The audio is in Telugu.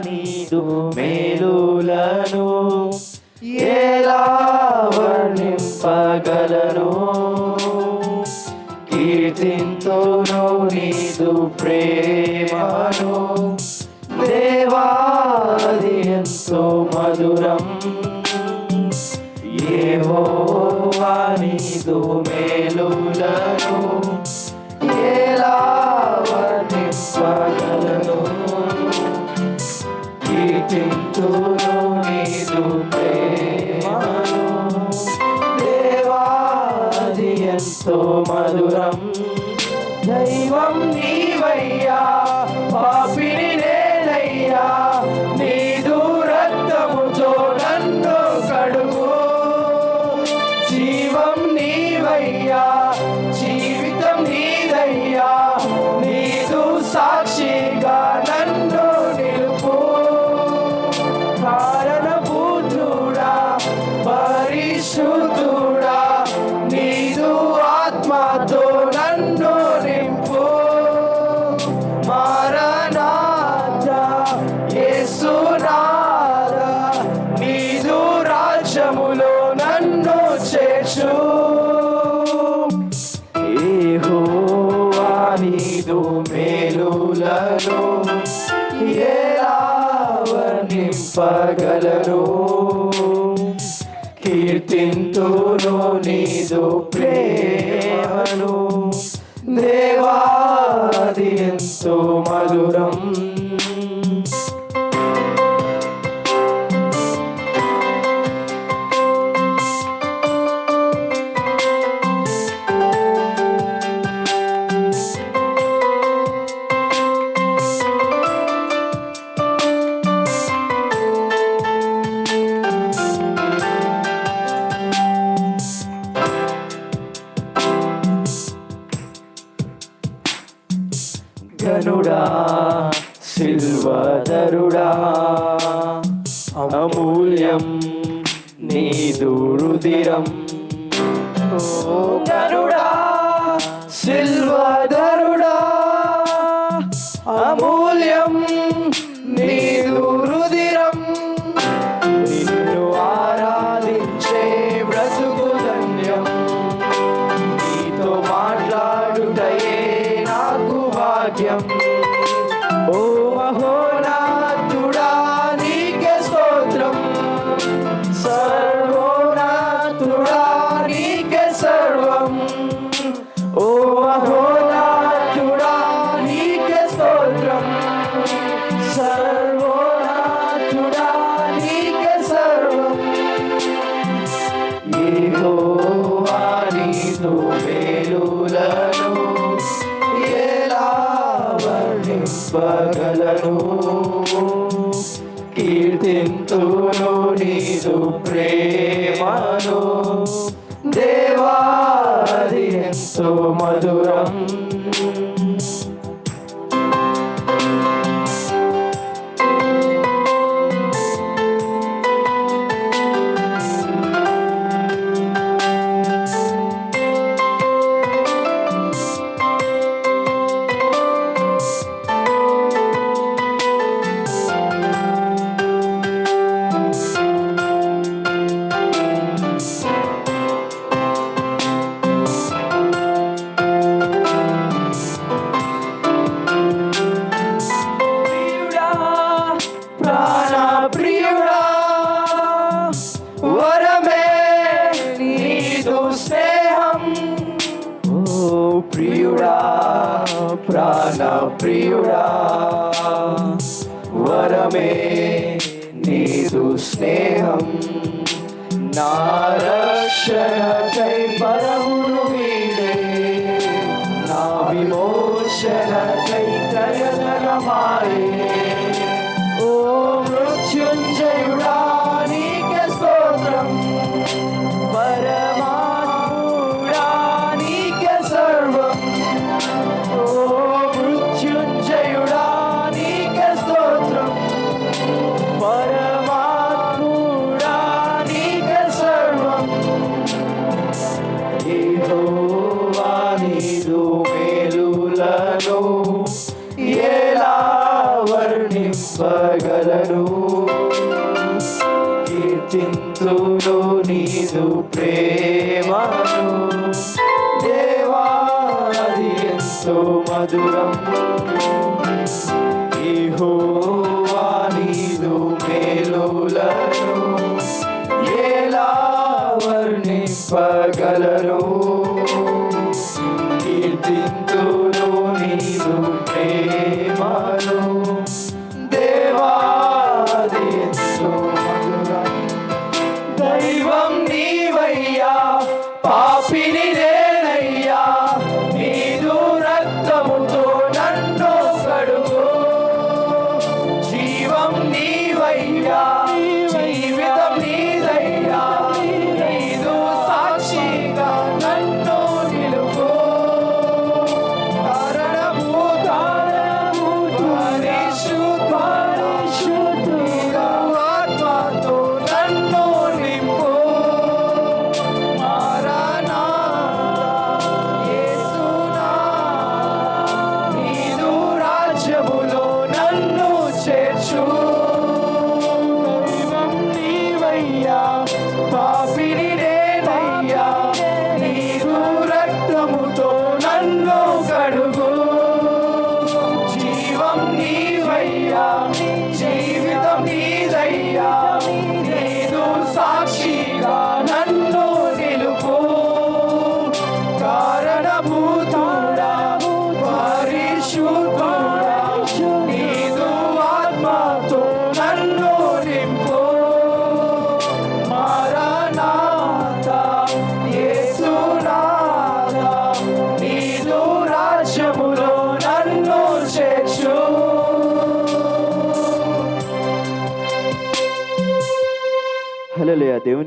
నీదు మేలులను ఎలా వర్ణింపగలను. కీర్తింతును నీదు ప్రేమను దేవాది ఎంతో మధురం. యెహోవా నీదు మేలులను ఎలా వర్ణింపగలను. కీర్తింతును నీదు ప్రేమను దేవాది ఎంతో మధురం. దైవం నీవయ్యా పాపిని నేనయ్యా, నీదు రక్తముతో నన్ను కడుగు. జీవం నీవయ్యా జీవితం నీదయ్యా, నీదు సాక్షిగా నన్ను నిలుపు. కారణభూతుడా పరిశుద్ధుడా, నీదు ఆత్మతో నన్ను నింపు. మారనాథా యేసునాథా, నీదు రాజ్యములో నన్ను చేర్చు. యెహోవా నీదు మేలులను ఎలా వర్ణింపగలను. కీర్తింతును నీదు ప్రేమను దేవాది ఎంతో మధురం. గనుడా సిల్వధరుడా, అమూల్యం నీదు రుధిరం. గనుడా సిల్వధరుడా, అమూల్యం నీదు రుధిరం. నిన్ను ఆరాధించే బ్రతుకు ధన్యం, నీతో మాట్లాడుటయే నాకు భాగ్యం. ఓ మహోన్నతుడా నీకే స్తోత్రం, సర్వోన్నతుడా నీకే సర్వం. ఓ మహోన్నతుడా నీకే స్తోత్రం, సర్వోన్నతుడా నీకే సర్వం. యెహోవా నీదు మేలులను ఎలా వర్ణింపగలను. కీర్తింతును నీదు ప్రేమను దేవాది ఎంతో మధురం. ప్రియుడా ప్రాణ ప్రియుడా, వరమే నీదు స్నేహం. నా రక్షణకై పరమును వీడే, నా విమోచనకై కయనమాయే. ఓ మృత్యుంజయుడా నీకే స్తోత్రం, పరమాత్ముడా నీకే సర్వం. ఓ మృత్యుంజయుడా నీకే స్తోత్రం, పరమాత్ముడా నీకే సర్వం. యెహోవా నీదు మేలులను ఎలా వర్ణింపగలను. నింపగలను. కీర్తింతును నీదు ప్రేమను దేవా, అది ఎంతో మధురం. యెహోవా నీదు మేలులను ఎలా వర్ణింపగలను. కీర్తింతును నీదు ప్రేమను దేవా, అది ఎంతో మధురం. దైవం నీవయ్యా, పాపిని నేనయ్యా, నీదు రక్తముతో నన్ను కడుగు. జీవం నీవయ్యా, జీవితం నీదయ్యా, నీదు సాక్షిగా నన్ను నిలుపు. పరిశుద్ధుడా, ఆత్మతో నన్ను నింపు. నీదు రాజ్యములో నన్ను చేర్చు. దైవం నీవయ్యా, పాపిని నేనయ్యా, నీదు రక్తముతో నన్ను కడుగు. జీవం నీవయ్యా, జీవితం నీదయ్యా, నీదు సాక్షిగా నన్ను నిలుపు. కారణభూతుడా, పరిశుద్ధుడా, నీదు ఆత్మతో నన్ను నింపు. మారనాథా, యేసునాథా, నీదు రాజ్యములో నన్ను చేర్చు. హల్లెలూయా. దేవుని